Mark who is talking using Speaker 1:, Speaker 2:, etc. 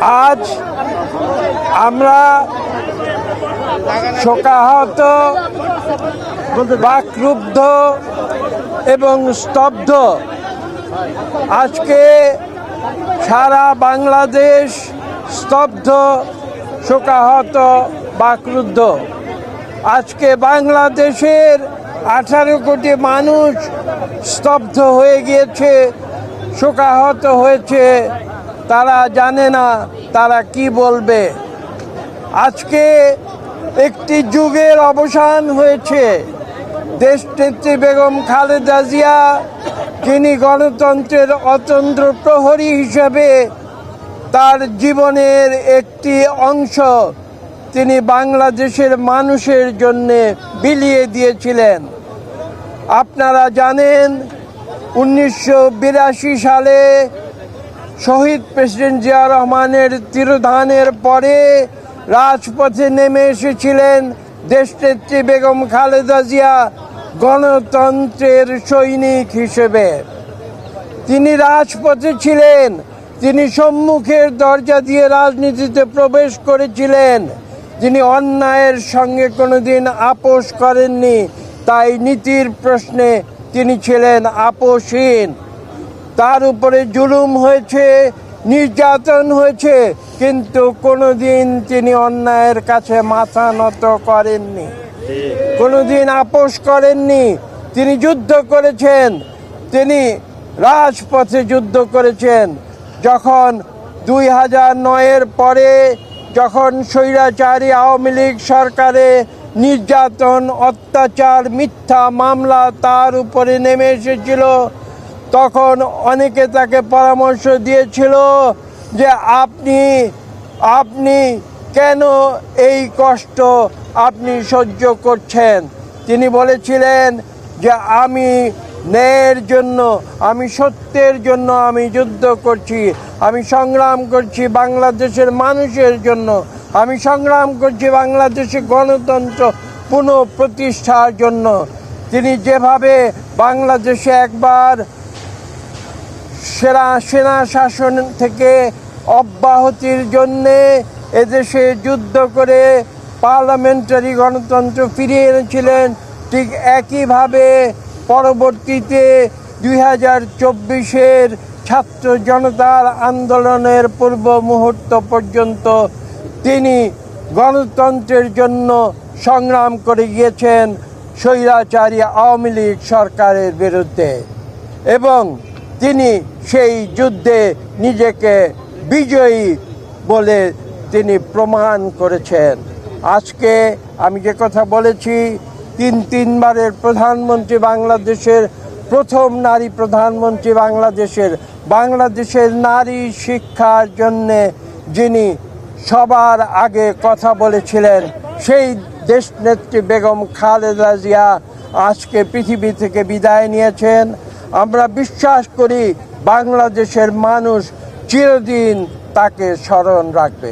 Speaker 1: আজ আমরা শোকাহত, বাকরুদ্ধ এবং স্তব্ধ। আজকে সারা বাংলাদেশ স্তব্ধ, শোকাহত, বাকরুদ্ধ। আজকে বাংলাদেশের 18 কোটি মানুষ স্তব্ধ হয়ে গিয়েছে, শোকাহত হয়েছে। তারা জানে না তারা কি বলবে। আজকে একটি যুগের অবসান হয়েছে। দেশনেত্রী বেগম খালেদা জিয়া, যিনি গণতন্ত্রের অতন্দ্র প্রহরী হিসেবে তার জীবনের একটি অংশ তিনি বাংলাদেশের মানুষের জন্য বিলিয়ে দিয়েছিলেন। আপনারা জানেন 1982 সালে শহীদ প্রেসিডেন্ট জিয়া রহমানের তিরোধানের পরে রাজপথে নেমে এসেছিলেন দেশনেত্রী বেগম খালেদা জিয়া গণতন্ত্রের সৈনিক হিসেবে। তিনি রাজপথে ছিলেন, তিনি সম্মুখের দরজা দিয়ে রাজনীতিতে প্রবেশ করেছিলেন। তিনি অন্যায়ের সঙ্গে কোনোদিন আপোষ করেননি, তাই নীতির প্রশ্নে তিনি ছিলেন আপোষহীন। তার উপরে জুলুম হয়েছে, নির্যাতন হয়েছে, কিন্তু কোনোদিন তিনি অন্যায়ের কাছে মাথা নত করেননি, কোনোদিন আপোষ করেননি। তিনি যুদ্ধ করেছেন, তিনি রাজপথে যুদ্ধ করেছেন। যখন 2009-এর পরে যখন স্বৈরাচারী আওয়ামী লীগ সরকারে নির্যাতন, অত্যাচার, মিথ্যা মামলা তার উপরে নেমে এসেছিল, তখন অনেকে তাকে পরামর্শ দিয়েছিল যে আপনি কেন এই কষ্ট আপনি সহ্য করছেন। তিনি বলেছিলেন যে আমি ন্যায়ের জন্য, আমি সত্যের জন্য আমি যুদ্ধ করছি, আমি সংগ্রাম করছি বাংলাদেশের মানুষের জন্য, আমি সংগ্রাম করছি বাংলাদেশে গণতন্ত্র পুনঃপ্রতিষ্ঠার জন্য। তিনি যেভাবে বাংলাদেশে একবার সেনা শাসন থেকে অব্যাহতির জন্যে এদেশে যুদ্ধ করে পার্লামেন্টারি গণতন্ত্র ফিরিয়ে এনেছিলেন, ঠিক একইভাবে পরবর্তীতে 2024-এর ছাত্র জনতার আন্দোলনের পূর্ব মুহূর্ত পর্যন্ত তিনি গণতন্ত্রের জন্য সংগ্রাম করে গিয়েছেন স্বৈরাচারী আওয়ামী লীগ সরকারের বিরুদ্ধে, এবং তিনি সেই যুদ্ধে নিজেকে বিজয়ী বলে তিনি প্রমাণ করেছেন। আজকে আমি যে কথা বলেছি, তিনবারের প্রধানমন্ত্রী, বাংলাদেশের প্রথম নারী প্রধানমন্ত্রী, বাংলাদেশের নারী শিক্ষার জন্যে যিনি সবার আগে কথা বলেছিলেন, সেই দেশনেত্রী বেগম খালেদা জিয়া আজকে পৃথিবী থেকে বিদায় নিয়েছেন। আমরা বিশ্বাস করি বাংলাদেশের মানুষ চিরদিন তাকে স্মরণ রাখবে।